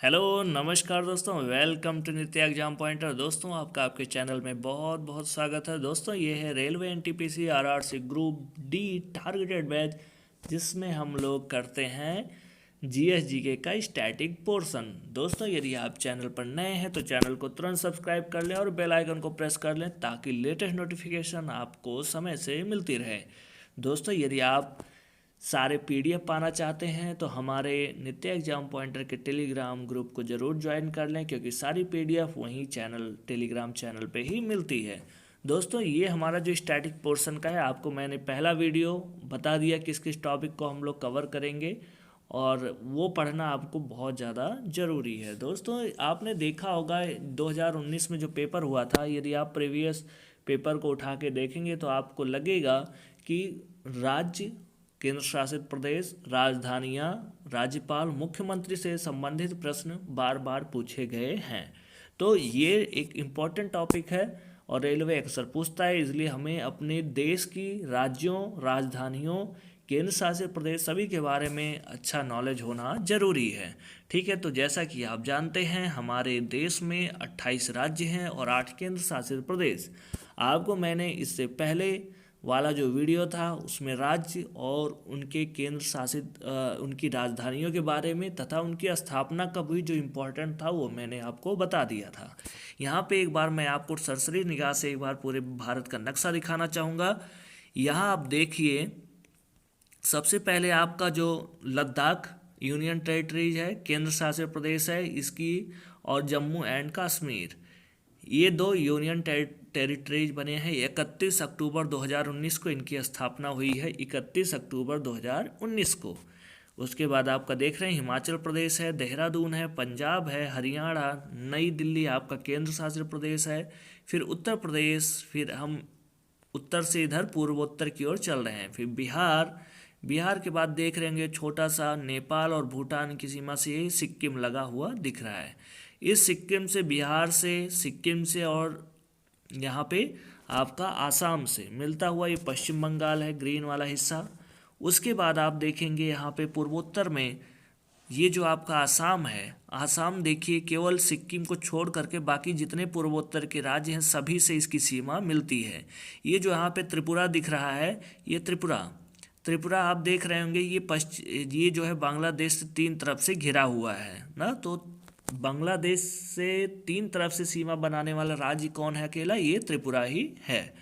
Hello नमस्कार दोस्तों, welcome to नित्य एग्जाम पॉइंटर। दोस्तों आपका आपके चैनल में बहुत बहुत स्वागत है। दोस्तों ये है railway NTPC RRC group D targeted batch, जिसमें हम लोग करते हैं जीएसजीके का स्टैटिक पोर्शन। दोस्तों यदि आप चैनल पर नए हैं तो चैनल को तुरंत सब्सक्राइब कर लें और बेल आइकन को प्रेस कर लें ताकि लेटेस्ट नोटिफिकेशन आपको समय से मिलती रहे। दोस्तों यदि आप सारे पीडीएफ पाना चाहते हैं तो हमारे नित्य एग्जाम पॉइंटर के टेलीग्राम ग्रुप को ज़रूर ज्वाइन कर लें, क्योंकि सारी पीडीएफ वहीं टेलीग्राम चैनल पे ही मिलती है। दोस्तों ये हमारा जो स्टैटिक पोर्शन का है, आपको मैंने पहला वीडियो बता दिया किस किस टॉपिक को हम लोग कवर करेंगे, और वो पढ़ना आपको बहुत ज़्यादा ज़रूरी है। दोस्तों आपने देखा होगा 2019 में जो पेपर हुआ था, यदि आप प्रीवियस पेपर को उठा के देखेंगे तो आपको लगेगा कि राज्य, केंद्र शासित प्रदेश, राजधानियां, राज्यपाल, मुख्यमंत्री से संबंधित प्रश्न बार बार पूछे गए हैं। तो ये एक इम्पॉर्टेंट टॉपिक है और रेलवे अक्सर पूछता है, इसलिए हमें अपने देश की राज्यों, राजधानियों, केंद्र शासित प्रदेश सभी के बारे में अच्छा नॉलेज होना जरूरी है। ठीक है, तो जैसा कि आप जानते हैं हमारे देश में 28 राज्य हैं और 8 केंद्र शासित प्रदेश। आपको मैंने इससे पहले वाला जो वीडियो था उसमें राज्य और उनके केंद्र शासित उनकी राजधानियों के बारे में तथा उनकी स्थापना का भी जो इम्पोर्टेंट था वो मैंने आपको बता दिया था। यहाँ पे एक बार मैं आपको सरसरी निगाह से एक बार पूरे भारत का नक्शा दिखाना चाहूँगा। यहाँ आप देखिए, सबसे पहले आपका जो लद्दाख यूनियन टेरिटरीज है, केंद्र शासित प्रदेश है इसकी, और जम्मू एंड कश्मीर, ये दो यूनियन टेरिटरीज बने हैं। 31 अक्टूबर 2019 को इनकी स्थापना हुई है, 31 अक्टूबर 2019 को। उसके बाद आपका देख रहे हैं हिमाचल प्रदेश है, देहरादून है, पंजाब है, हरियाणा, नई दिल्ली आपका केंद्र शासित प्रदेश है, फिर उत्तर प्रदेश, फिर हम उत्तर से इधर पूर्वोत्तर की ओर चल रहे हैं, फिर बिहार। बिहार के बाद देख रहे होंगे छोटा सा नेपाल और भूटान की सीमा से सिक्किम लगा हुआ दिख रहा है। इस सिक्किम से, बिहार से, सिक्किम से और यहाँ पे आपका आसाम से मिलता हुआ ये पश्चिम बंगाल है, ग्रीन वाला हिस्सा। उसके बाद आप देखेंगे यहाँ पे पूर्वोत्तर में ये जो आपका आसाम है, आसाम देखिए केवल सिक्किम को छोड़ करके बाकी जितने पूर्वोत्तर के राज्य हैं सभी से इसकी सीमा मिलती है। ये जो यहाँ पे त्रिपुरा दिख रहा है, ये त्रिपुरा, त्रिपुरा आप देख रहे होंगे ये जो है बांग्लादेश से 3 तरफ से घिरा हुआ है ना। तो बांग्लादेश से 3 तरफ से सीमा बनाने वाला राज्य कौन है? अकेला ये त्रिपुरा ही है।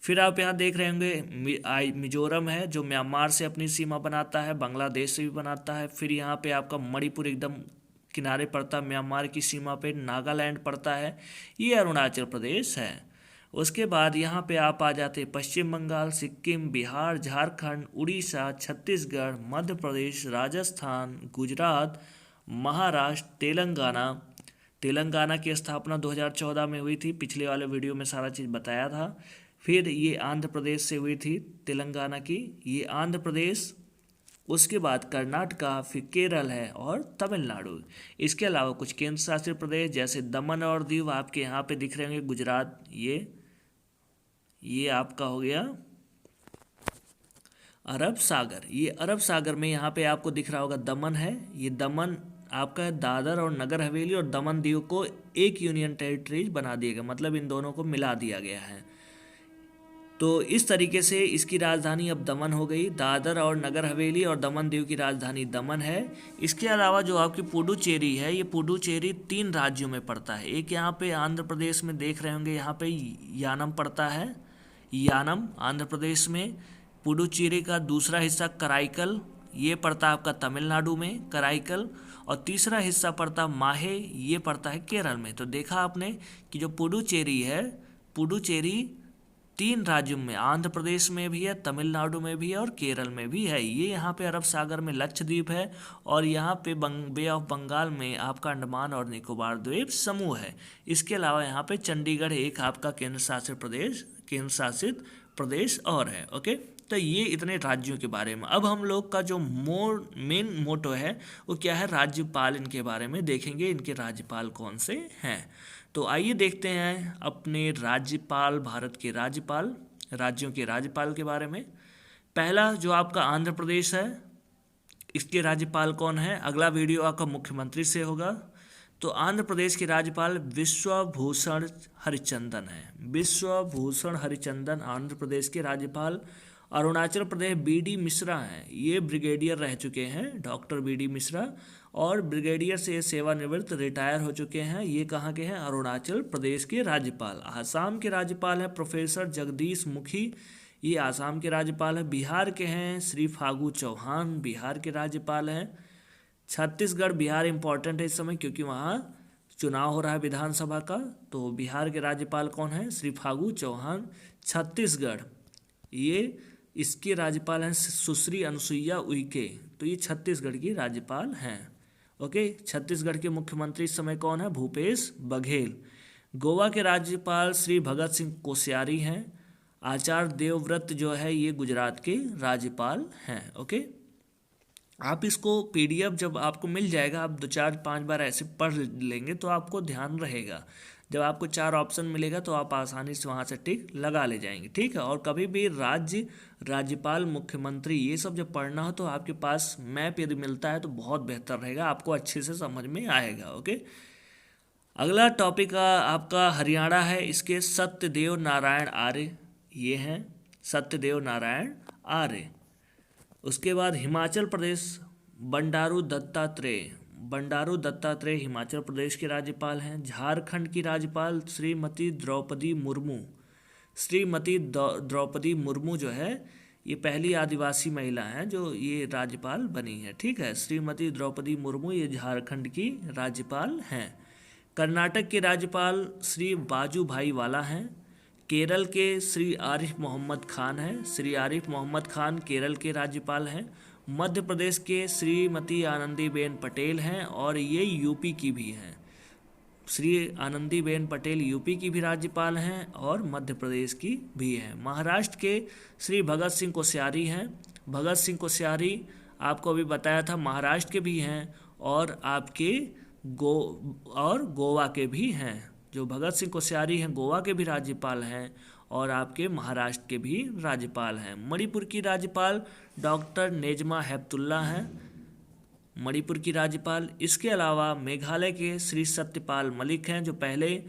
फिर आप यहाँ देख रहे होंगे मिजोरम है जो म्यांमार से अपनी सीमा बनाता है, बांग्लादेश से भी बनाता है। फिर यहाँ पे आपका मणिपुर एकदम किनारे पड़ता है म्यांमार की सीमा पे, नागालैंड पड़ता है, ये अरुणाचल प्रदेश है। उसके बाद यहाँ पे आप आ जाते हैं पश्चिम बंगाल, सिक्किम, बिहार, झारखंड, उड़ीसा, छत्तीसगढ़, मध्य प्रदेश, राजस्थान, गुजरात, महाराष्ट्र, तेलंगाना। तेलंगाना की स्थापना 2014 में हुई थी, पिछले वाले वीडियो में सारा चीज़ बताया था। फिर ये आंध्र प्रदेश से हुई थी तेलंगाना की, ये आंध्र प्रदेश। उसके बाद कर्नाटका, फिर केरल है और तमिलनाडु। इसके अलावा कुछ केंद्र शासित प्रदेश जैसे दमन और दीव आपके यहाँ पे दिख रहे होंगे, गुजरात, ये आपका हो गया अरब सागर। ये अरब सागर में यहाँ पे आपको दिख रहा होगा दमन है, ये दमन आपका दादर और नगर हवेली और दमन दीव को एक यूनियन टेरिटरीज बना दिया गया, मतलब इन दोनों को मिला दिया गया है। तो इस तरीके से इसकी राजधानी अब दमन हो गई। दादर और नगर हवेली और दमन दीव की राजधानी दमन है। इसके अलावा जो आपकी पुडुचेरी है, ये पुडुचेरी 3 राज्यों में पड़ता है। एक यहाँ पे आंध्र प्रदेश में देख रहे होंगे, यहाँ पे यानम पड़ता है, यानम आंध्र प्रदेश में। पुडुचेरी का दूसरा हिस्सा कराईकल, ये पड़ता है आपका तमिलनाडु में, कराईकल। और तीसरा हिस्सा पड़ता माहे, ये पड़ता है केरल में। तो देखा आपने कि जो पुडुचेरी है, पुडुचेरी 3 राज्यों में, आंध्र प्रदेश में भी है, तमिलनाडु में भी है और केरल में भी है। ये यहाँ पे अरब सागर में लक्षद्वीप है और यहाँ पे बे ऑफ बंगाल में आपका अंडमान और निकोबार द्वीप समूह है। इसके अलावा यहाँ पे चंडीगढ़ एक आपका केंद्र शासित प्रदेश और है। ओके, तो ये इतने राज्यों के बारे में। अब हम लोग का जो मेन मोटो है वो क्या है? राज्यपाल। इनके बारे में देखेंगे, इनके राज्यपाल कौन से हैं। तो आइए देखते हैं अपने राज्यपाल, भारत के राज्यपाल, राज्यों के राज्यपाल के बारे में। पहला जो आपका आंध्र प्रदेश है, इसके राज्यपाल कौन है? अगला वीडियो आपका मुख्यमंत्री से होगा। तो आंध्र प्रदेश के राज्यपाल विश्वभूषण हरिचंदन है। विश्वभूषण हरिचंदन आंध्र प्रदेश के राज्यपाल। अरुणाचल प्रदेश बीडी मिश्रा हैं, ये ब्रिगेडियर रह चुके हैं, डॉक्टर बीडी मिश्रा, और ब्रिगेडियर से सेवानिवृत्त रिटायर हो चुके हैं। ये कहाँ के हैं? अरुणाचल प्रदेश के राज्यपाल। आसाम के राज्यपाल हैं प्रोफेसर जगदीश मुखी, ये आसाम के राज्यपाल हैं। बिहार के हैं श्री फागू चौहान, बिहार के राज्यपाल हैं। छत्तीसगढ़, बिहार इंपॉर्टेंट है इस समय क्योंकि वहाँ चुनाव हो रहा है विधानसभा का, तो बिहार के राज्यपाल कौन है? श्री फागू चौहान। छत्तीसगढ़, ये इसके राज्यपाल हैं सुश्री अनुसुईया उइके, तो ये छत्तीसगढ़ की राज्यपाल हैं। ओके, छत्तीसगढ़ के मुख्यमंत्री इस समय कौन है? भूपेश बघेल। गोवा के राज्यपाल श्री भगत सिंह कोश्यारी हैं। आचार्य देवव्रत जो है ये गुजरात के राज्यपाल हैं। ओके, आप इसको पीडीएफ जब आपको मिल जाएगा, आप 2-4-5 बार ऐसे पढ़ लेंगे तो आपको ध्यान रहेगा। जब आपको 4 ऑप्शन मिलेगा तो आप आसानी से वहाँ से टिक लगा ले जाएंगे, ठीक है। और कभी भी राज्य, राज्यपाल, मुख्यमंत्री ये सब जब पढ़ना हो तो आपके पास मैप यदि मिलता है तो बहुत बेहतर रहेगा, आपको अच्छे से समझ में आएगा। ओके, अगला टॉपिक आपका हरियाणा है। इसके सत्यदेव नारायण आर्य ये हैं, सत्यदेव नारायण आर्य। उसके बाद हिमाचल प्रदेश बंडारू दत्तात्रेय, बंडारू दत्तात्रेय हिमाचल प्रदेश के राज्यपाल हैं। झारखंड की राज्यपाल श्रीमती द्रौपदी मुर्मू, श्रीमती द्रौपदी मुर्मू जो है ये पहली आदिवासी महिला हैं जो ये राज्यपाल बनी है, ठीक है। श्रीमती द्रौपदी मुर्मू ये झारखंड की राज्यपाल हैं। कर्नाटक के राज्यपाल श्री बाजू भाई वाला हैं। केरल के श्री आरिफ मोहम्मद खान हैं, श्री आरिफ मोहम्मद खान केरल के राज्यपाल हैं। मध्य प्रदेश के श्रीमती आनंदीबेन पटेल हैं और ये यूपी की भी हैं। श्री आनंदीबेन पटेल यूपी की भी राज्यपाल हैं और मध्य प्रदेश की भी हैं। महाराष्ट्र के श्री भगत सिंह कोश्यारी हैं। भगत सिंह कोश्यारी आपको अभी बताया था महाराष्ट्र के भी हैं और आपके गोवा के भी हैं। जो भगत सिंह कोश्यारी हैं गोवा के भी राज्यपाल हैं और आपके महाराष्ट्र के भी राज्यपाल हैं। मणिपुर की राज्यपाल डॉक्टर नेजमा हेपतुल्ला हैं, मणिपुर की राज्यपाल। इसके अलावा मेघालय के श्री सत्यपाल मलिक हैं जो पहले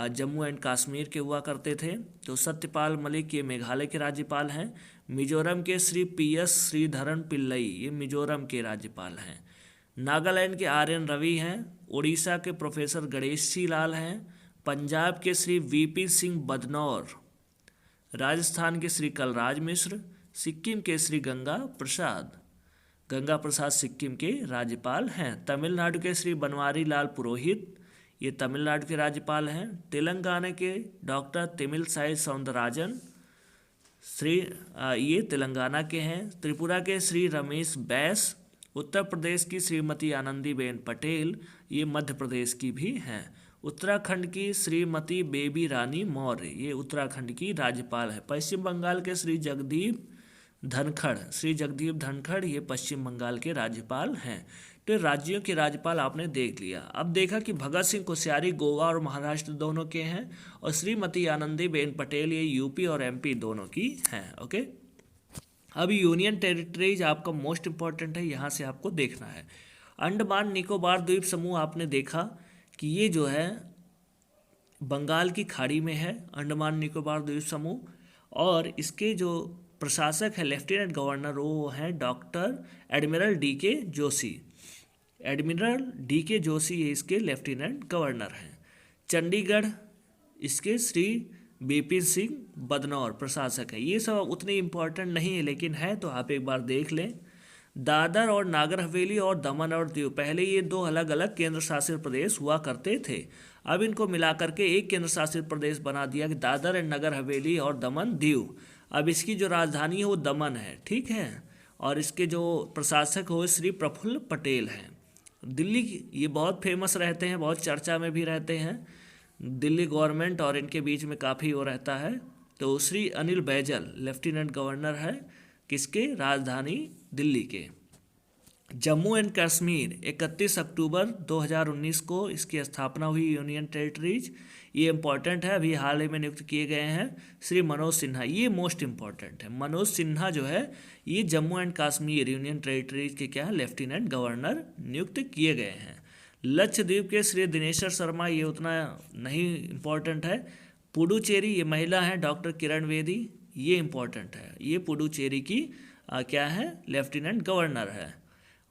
जम्मू एंड कश्मीर के हुआ करते थे, तो सत्यपाल मलिक ये मेघालय के राज्यपाल हैं। मिजोरम के श्री PS श्रीधरन पिल्लई ये मिजोरम के राज्यपाल हैं। नागालैंड के RN रवि हैं। उड़ीसा के प्रोफेसर गणेशी लाल हैं। पंजाब के श्री VP सिंह बदनौर। राजस्थान के श्री कलराज मिश्र। सिक्किम के श्री गंगा प्रसाद सिक्किम के राज्यपाल हैं। तमिलनाडु के श्री बनवारी लाल पुरोहित ये तमिलनाडु के राज्यपाल हैं। तेलंगाना के डॉक्टर तमिलसाई सौंदरराजन ये तेलंगाना के हैं। त्रिपुरा के श्री रमेश बैस। उत्तर प्रदेश की श्रीमती आनंदीबेन पटेल ये मध्य प्रदेश की भी हैं। उत्तराखंड की श्रीमती बेबी रानी मौर्य ये उत्तराखंड की राज्यपाल है। पश्चिम बंगाल के श्री जगदीप धनखड़ ये पश्चिम बंगाल के राज्यपाल हैं। तो राज्यों के राज्यपाल आपने देख लिया। अब देखा कि भगत सिंह कोश्यारी गोवा और महाराष्ट्र दोनों के हैं और श्रीमती आनंदीबेन पटेल ये यूपी और MP दोनों की हैं। ओके, अब यूनियन टेरिटरीज आपका मोस्ट इंपॉर्टेंट है, यहाँ से आपको देखना है। अंडमान निकोबार द्वीप समूह आपने देखा कि ये जो है बंगाल की खाड़ी में है, अंडमान निकोबार द्वीप समूह, और इसके जो प्रशासक है लेफ्टिनेंट गवर्नर वो हैं doctor admiral DK Joshi. Admiral DK Joshi ये इसके लेफ्टिनेंट गवर्नर हैं। चंडीगढ़ इसके श्री BP सिंह बदनौर प्रशासक है। ये सब उतने इम्पोर्टेंट नहीं है लेकिन है तो आप एक बार देख लें। दादर और नागर हवेली और दमन और दीव पहले ये 2 अलग अलग केंद्र शासित प्रदेश हुआ करते थे, अब इनको मिलाकर के एक केंद्र शासित प्रदेश बना दिया कि दादर एंड नगर हवेली और दमन दीव। अब इसकी जो राजधानी है वो दमन है, ठीक है, और इसके जो प्रशासक हो श्री प्रफुल्ल पटेल हैं। दिल्ली ये बहुत फेमस रहते हैं, बहुत चर्चा में भी रहते हैं। दिल्ली गवर्नमेंट और इनके बीच में काफ़ी वो रहता है। तो श्री अनिल बैजल लेफ्टिनेंट गवर्नर है किसके? राजधानी दिल्ली के। जम्मू एंड कश्मीर 31 अक्टूबर 2019 को इसकी स्थापना हुई यूनियन टेरिटरीज। ये इम्पॉर्टेंट है, अभी हाल ही में नियुक्त किए गए हैं श्री मनोज सिन्हा, ये मोस्ट इम्पॉर्टेंट है। मनोज सिन्हा जो है ये Jammu and Kashmir union territories के क्या है लेफ्टिनेंट गवर्नर नियुक्त किए गए हैं। लक्षद्वीप के श्री दिनेश्वर शर्मा, ये उतना नहीं इम्पोर्टेंट है। पुडुचेरी, ये महिला है डॉक्टर किरण बेदी, ये इम्पोर्टेंट है। ये पुडुचेरी की क्या है, लेफ्टिनेंट गवर्नर है।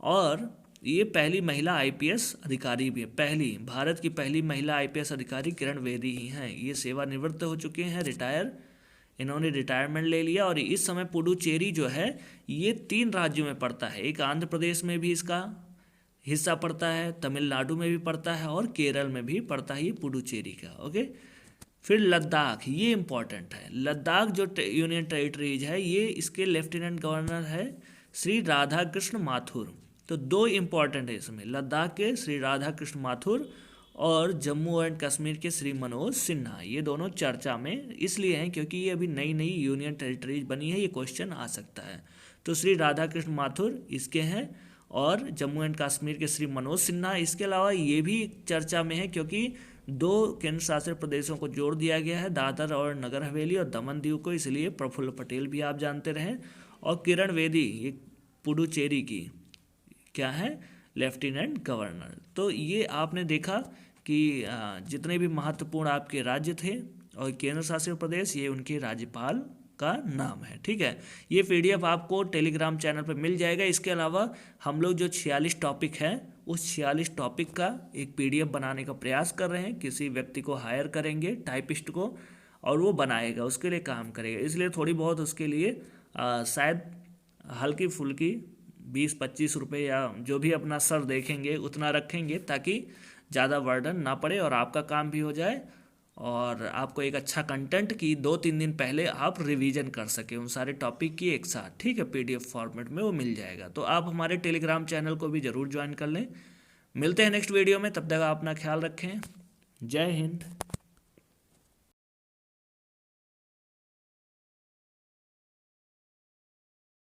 और ये पहली महिला आईपीएस अधिकारी भी है, पहली भारत की पहली महिला आईपीएस अधिकारी किरण बेदी ही हैं। ये सेवानिवृत्त हो चुके हैं, इन्होंने रिटायरमेंट ले लिया। और इस समय पुडुचेरी जो है ये 3 राज्यों में पड़ता है। एक आंध्र प्रदेश में भी इसका हिस्सा पड़ता है, तमिलनाडु में भी पड़ता है और केरल में भी पड़ता है ये पुडुचेरी का। ओके, फिर लद्दाख, ये इम्पॉर्टेंट है। लद्दाख जो यूनियन टेरिटरीज है, ये इसके लेफ्टिनेंट गवर्नर है श्री राधा कृष्ण माथुर। तो 2 इम्पॉर्टेंट है इसमें, लद्दाख के श्री राधा कृष्ण माथुर और जम्मू एंड कश्मीर के श्री मनोज सिन्हा। ये दोनों चर्चा में इसलिए हैं क्योंकि ये अभी नई नई यूनियन टेरिटरीज बनी है, ये क्वेश्चन आ सकता है। तो श्री राधा कृष्ण माथुर इसके हैं और जम्मू एंड कश्मीर के श्री मनोज सिन्हा। इसके अलावा ये भी चर्चा में है क्योंकि 2 केंद्र शासित प्रदेशों को जोड़ दिया गया है, दादर और नगर हवेली और दमन दीव को, इसलिए प्रफुल्ल पटेल भी आप जानते रहें। और किरण बेदी ये पुडुचेरी की क्या है, लेफ्टिनेंट गवर्नर। तो ये आपने देखा कि जितने भी महत्वपूर्ण आपके राज्य थे और केंद्र शासित प्रदेश, ये उनके राज्यपाल का नाम है। ठीक है, ये पीडीएफ आपको टेलीग्राम चैनल पर मिल जाएगा। इसके अलावा हम लोग जो 46 टॉपिक है, उस 46 टॉपिक का एक पीडीएफ बनाने का प्रयास कर रहे हैं। किसी व्यक्ति को हायर करेंगे, टाइपिस्ट को, और वो बनाएगा, उसके लिए काम करेगा। इसलिए थोड़ी बहुत उसके लिए शायद हल्की फुल्की 20-25 रुपये या जो भी अपना सर देखेंगे उतना रखेंगे, ताकि ज़्यादा बर्डन ना पड़े और आपका काम भी हो जाए और आपको एक अच्छा कंटेंट की 2-3 दिन पहले आप रिवीजन कर सकें उन सारे टॉपिक की एक साथ। ठीक है, पीडीएफ फॉर्मेट में वो मिल जाएगा। तो आप हमारे टेलीग्राम चैनल को भी ज़रूर ज्वाइन कर लें। मिलते हैं नेक्स्ट वीडियो में, तब तक आप अपना ख्याल रखें। जय हिंद।